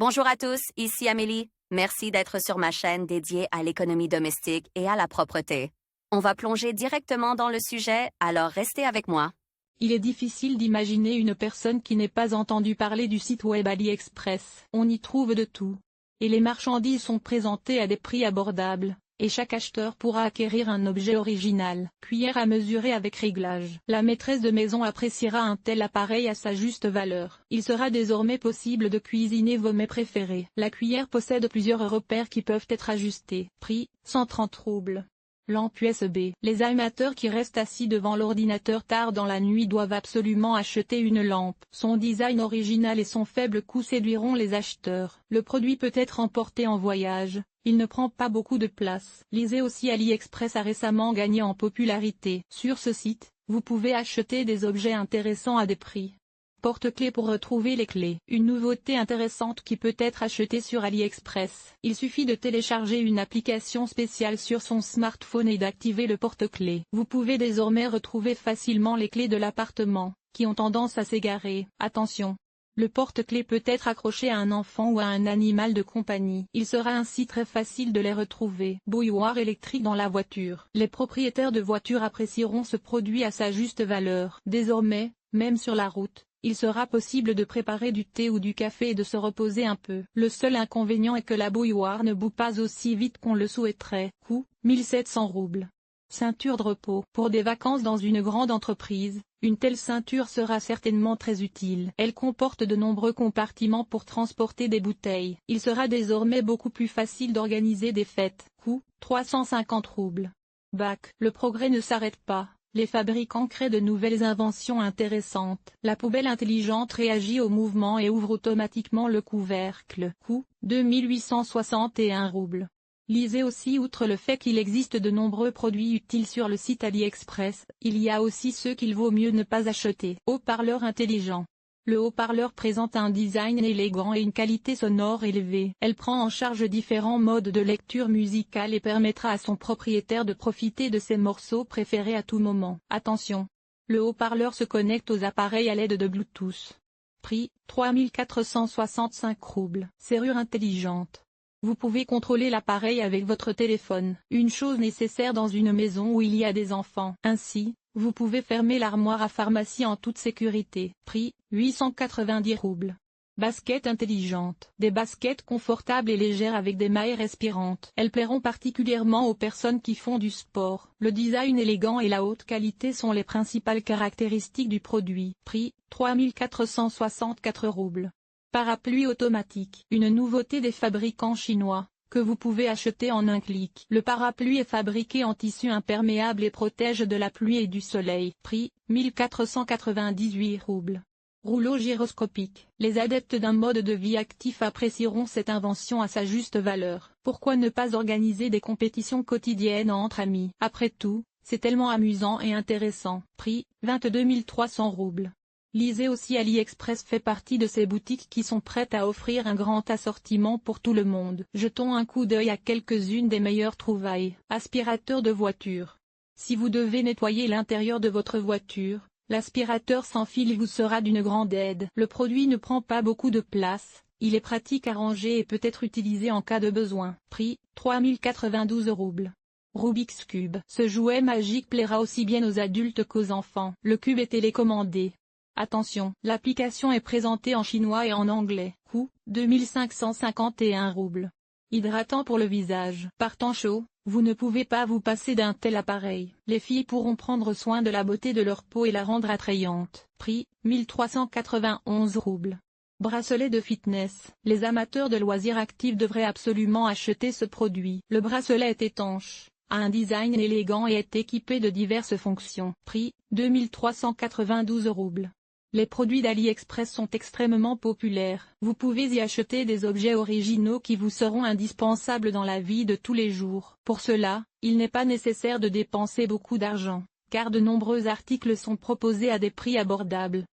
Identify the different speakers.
Speaker 1: Bonjour à tous, ici Amélie. Merci d'être sur ma chaîne dédiée à l'économie domestique et à la propreté. On va plonger directement dans le sujet, alors restez avec moi.
Speaker 2: Il est difficile d'imaginer une personne qui n'ait pas entendu parler du site web AliExpress. On y trouve de tout. Et les marchandises sont présentées à des prix abordables, et chaque acheteur pourra acquérir un objet original. Cuillère à mesurer avec réglage. La maîtresse de maison appréciera un tel appareil à sa juste valeur. Il sera désormais possible de cuisiner vos mets préférés. La cuillère possède plusieurs repères qui peuvent être ajustés. Prix, 130 roubles. Lampe USB. Les amateurs qui restent assis devant l'ordinateur tard dans la nuit doivent absolument acheter une lampe. Son design original et son faible coût séduiront les acheteurs. Le produit peut être emporté en voyage. Il ne prend pas beaucoup de place. Lisez aussi AliExpress a récemment gagné en popularité. Sur ce site, vous pouvez acheter des objets intéressants à des prix. Porte-clés pour retrouver les clés. Une nouveauté intéressante qui peut être achetée sur AliExpress. Il suffit de télécharger une application spéciale sur son smartphone et d'activer le porte-clés. Vous pouvez désormais retrouver facilement les clés de l'appartement, qui ont tendance à s'égarer. Attention! Le porte-clés peut être accroché à un enfant ou à un animal de compagnie. Il sera ainsi très facile de les retrouver. Bouilloire électrique dans la voiture. Les propriétaires de voitures apprécieront ce produit à sa juste valeur. Désormais, même sur la route, il sera possible de préparer du thé ou du café et de se reposer un peu. Le seul inconvénient est que la bouilloire ne bout pas aussi vite qu'on le souhaiterait. Coût, 1700 roubles. Ceinture de repos. Pour des vacances dans une grande entreprise, une telle ceinture sera certainement très utile. Elle comporte de nombreux compartiments pour transporter des bouteilles. Il sera désormais beaucoup plus facile d'organiser des fêtes. Coût, 350 roubles. Bac. Le progrès ne s'arrête pas. Les fabricants créent de nouvelles inventions intéressantes. La poubelle intelligente réagit au mouvement et ouvre automatiquement le couvercle. Coût, 2861 roubles. Lisez aussi outre le fait qu'il existe de nombreux produits utiles sur le site AliExpress, il y a aussi ceux qu'il vaut mieux ne pas acheter. Haut-parleur intelligent. Le haut-parleur présente un design élégant et une qualité sonore élevée. Elle prend en charge différents modes de lecture musicale et permettra à son propriétaire de profiter de ses morceaux préférés à tout moment. Attention! Le haut-parleur se connecte aux appareils à l'aide de Bluetooth. Prix, 3465 roubles. Serrure intelligente. Vous pouvez contrôler l'appareil avec votre téléphone. Une chose nécessaire dans une maison où il y a des enfants. Ainsi, vous pouvez fermer l'armoire à pharmacie en toute sécurité. Prix, 890 roubles. Basket intelligente. Des baskets confortables et légères avec des mailles respirantes. Elles plairont particulièrement aux personnes qui font du sport. Le design élégant et la haute qualité sont les principales caractéristiques du produit. Prix, 3464 roubles. Parapluie automatique. Une nouveauté des fabricants chinois, que vous pouvez acheter en un clic. Le parapluie est fabriqué en tissu imperméable et protège de la pluie et du soleil. Prix, 1498 roubles. Rouleau gyroscopique. Les adeptes d'un mode de vie actif apprécieront cette invention à sa juste valeur. Pourquoi ne pas organiser des compétitions quotidiennes entre amis? Après tout, c'est tellement amusant et intéressant. Prix, 22 300 roubles. Lisez aussi AliExpress fait partie de ces boutiques qui sont prêtes à offrir un grand assortiment pour tout le monde. Jetons un coup d'œil à quelques-unes des meilleures trouvailles. Aspirateur de voiture. Si vous devez nettoyer l'intérieur de votre voiture, l'aspirateur sans fil vous sera d'une grande aide. Le produit ne prend pas beaucoup de place, il est pratique à ranger et peut être utilisé en cas de besoin. Prix, 3092 roubles. Rubik's Cube. Ce jouet magique plaira aussi bien aux adultes qu'aux enfants. Le cube est télécommandé. Attention, l'application est présentée en chinois et en anglais. Coût, 2551 roubles. Hydratant pour le visage. Par temps chaud, vous ne pouvez pas vous passer d'un tel appareil. Les filles pourront prendre soin de la beauté de leur peau et la rendre attrayante. Prix, 1391 roubles. Bracelet de fitness. Les amateurs de loisirs actifs devraient absolument acheter ce produit. Le bracelet est étanche, a un design élégant et est équipé de diverses fonctions. Prix, 2392 roubles. Les produits d'AliExpress sont extrêmement populaires. Vous pouvez y acheter des objets originaux qui vous seront indispensables dans la vie de tous les jours. Pour cela, il n'est pas nécessaire de dépenser beaucoup d'argent, car de nombreux articles sont proposés à des prix abordables.